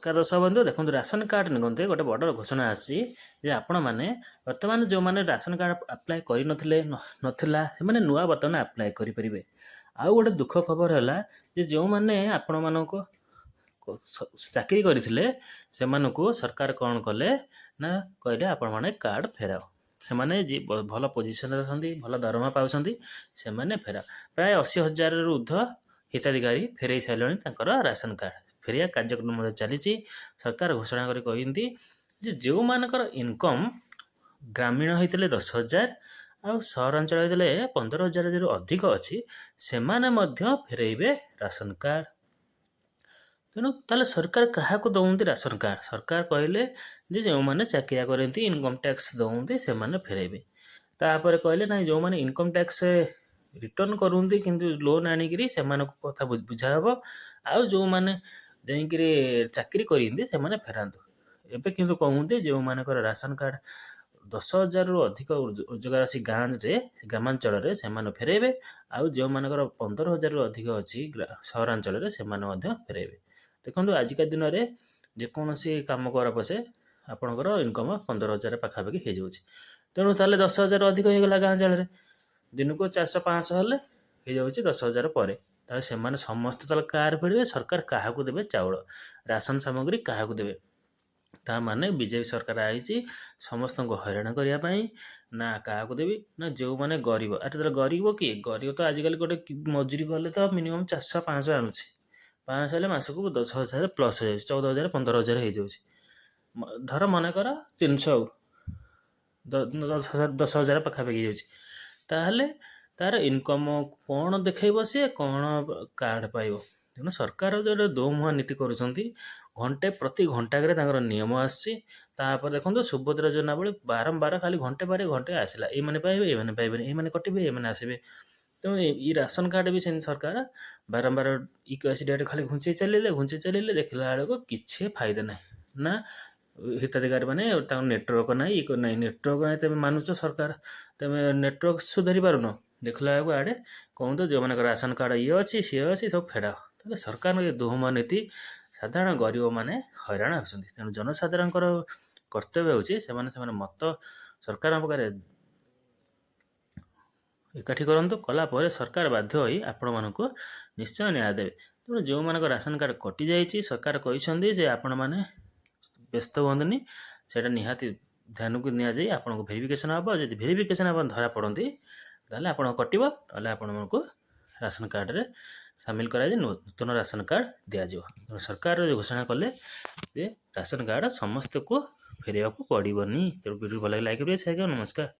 नमस्कार दर्शक बंधु देखो राशन कार्ड निमंते गोटे बड़ घोषणा आसी मैंने वर्तमान जो मैंने राशन कार्ड अप्लाई कर नथिला से मैंने नुआ बर्तमान अप्लाई करेंगे। आउ गोटे दुख खबर है जो मैंने आपण मानको चाकरी करते से सरकार कौन कले ना कहले आपण माने कार्ड फेराओ से माने जी भल पोजिशन भल दरमा पाँच से माने फेराओ प्राय 80,000 रु ऊर्ध हिताधिकारी फेरई सारे राशन कार्ड फेरिया कार्यक्रम चली सरकार घोषणा कहती जो मानकर इनकम ग्रामीण होते 10,000 आ सहरांचल होते 15,000 जो अधिक अच्छी से फेरइबे राशन कार्ड। तेणु ताले सरकार क्या दौंती राशन कार्ड सरकार कहले जो मैंने चाकरिया करती इनकम टैक्स दौंती से फेरइबे तापर कहले ना जो मैंने इनकम टैक्स रिटर्न करती किंतु लोन आनिकी से कथा बुझा हम आउ जो मैंने जाकि चाकरी करते फेरातु एवं किंतु कहते जो मानकर राशन कार्ड 10,000 रु अधिक रोजगार राशि गाँव ग्रामांचल से फेरइबे आउ जो मानकर 15,000 रु अधिक अच्छी सहरांचल से फेरइबे। देखो आजिका दिन में जेकोसी कम कर पछे आपणकर इनकम 15,000 पाखापाखि हो जाऊँगी तेणु ताले 10,000 अधिक होगा गाँव दिन को 400-500 हेल्ले हो जाऊँगी 10,000 पर से समस्त तल कार फेड़े सरकार क्या देवे चाउल राशन सामग्री क्या देवे ता माने बीजेपी सरकार आई समस्त को हैरान करने ना क्या देवी ना जो मैंने गरीब अरे गरीब किए गरीब तो आजिकल गोटे मजूरी गले तो मिनिमम 400-500 आणुची 500 हेल्ले मासक 10,000 प्लस हो 14,000 15,000 हो जाऊँगी धर मनकर 300 10,000 पाखापाखि हो तार इनकम कौन देखब सी कौन कार्ड पाइब। तेणु सरकार जो दो मुहां नीति घंटे प्रति घंटाक नियम आसपर देखो सुभद्रा योजना बेले बारंबार खाली घंटे बारे घंटे आसला ये पाइबे ये पाइबे ये कटे ये आसबे तेणु ये राशन कार्ड भी से सरकार बारंबार इक्यासी डेट खाली घुंचे चलिए देखला बेलू किसी फायदा ना हिताधिकारी मैंने नेटवर्क ना ये ना नेटवर्क ना तुम मानुच सरकार तुम नेटवर्क सुधारी पारुन देखला बेलू आड़े कहते जो मैंने राशन कार्ड ये अच्छी सी अच्छी सब फेराओ तो सरकार ये दोहमा नीति साधारण गरीब मैंने हैरान होती तेणु जनसाधारण कर्तव्य होने मत सरकार पाखे एकाठी करूँ कलापर सरकार बाध्य होई आपण मानक निश्चय न्याय देवे। तेणु जो मानक राशन कार्ड कटि जाइए सरकार कहते आपण मैंने व्यस्त हुआ से निहाती ध्यान को नि आपको भेरिफिकेसन हम जब भेरिफिकेसन आप धरा पड़ती ताले आप कटो ताले आपण को राशन कार्ड रे सामिल कराई नूतन राशन कार्ड दिज्व। सरकार घोषणा कले राशन कार्ड समस्त को फेरवा को पड़ोनी। तेणु वीडियो भल लाइक करेंगे। नमस्कार।